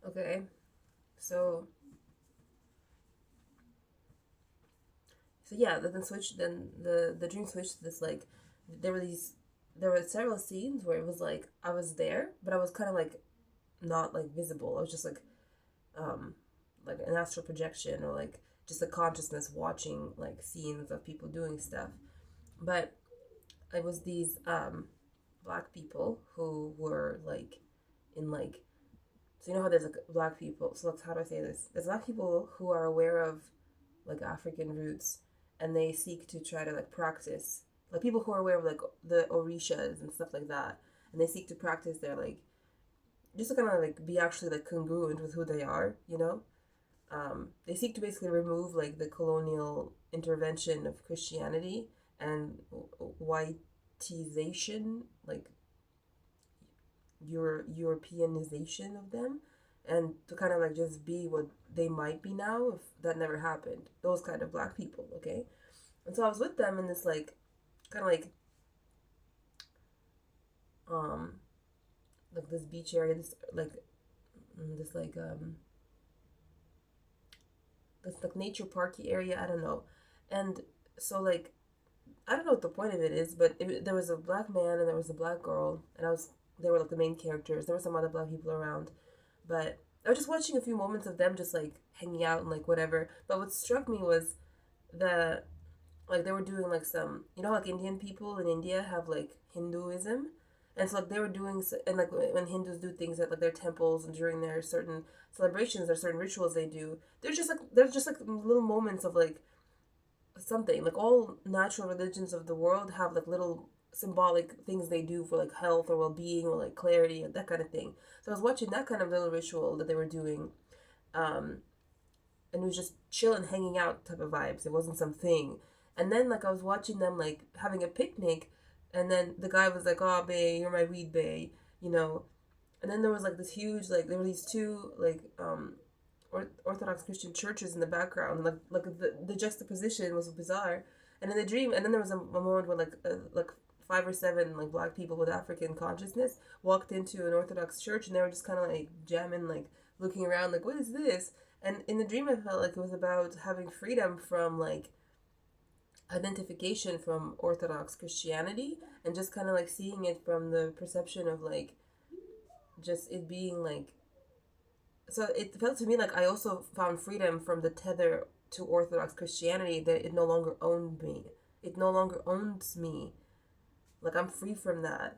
Okay. So yeah, then switch. Then the dream switched to this like there were these there were several scenes where it was like I was there, but I was kind of like not like visible. I was just um like an astral projection or like just a consciousness watching like scenes of people doing stuff. But it was these black people who were like in like so you know how there's like black people. So like how do I say this? There's black people who are aware of like African roots, and they seek to try to like practice like people who are aware of like the orishas and stuff like that, and they seek to practice their like just to kind of like be actually like congruent with who they are, you know. They seek to basically remove like the colonial intervention of Christianity and whiteization, like Europeanization of them, and to kind of like just be what they might be now if that never happened. Those kind of black people, okay? And so I was with them in this like kind of um like this beach area, this this like nature parky area. I don't know, and so like I don't know what the point of it is, but there was a black man and there was a black girl, and they were like the main characters. There were some other black people around, but I was just watching a few moments of them just like hanging out and like whatever. But what struck me was the like they were doing like some like Indian people in India have like Hinduism, and so like they were doing and like when Hindus do things at like their temples and during their certain celebrations or certain rituals they do, there's just like little moments of like something like all natural religions of the world have like little symbolic things they do for like health or well-being or like clarity and that kind of thing. So I was watching that kind of little ritual that they were doing, um and it was just chill and hanging out type of vibes. It wasn't something. And then like I was watching them like having a picnic, and then the guy was like, "Oh, bae, you're my weed bae," you know. And then there was like this huge like there were these two like Orthodox Christian churches in the background. Like the juxtaposition was bizarre. And in the dream, and then there was a moment where like 5 or 7 like black people with African consciousness walked into an Orthodox church, and they were just kind of like jamming, like looking around, like what is this? And in the dream, I felt like it was about having freedom from like identification from Orthodox Christianity, and just kind of like seeing it from the perception of like just it being like so it felt to me like I also found freedom from the tether to Orthodox Christianity, that it no longer owned me. It no longer owns me. Like I'm free from that.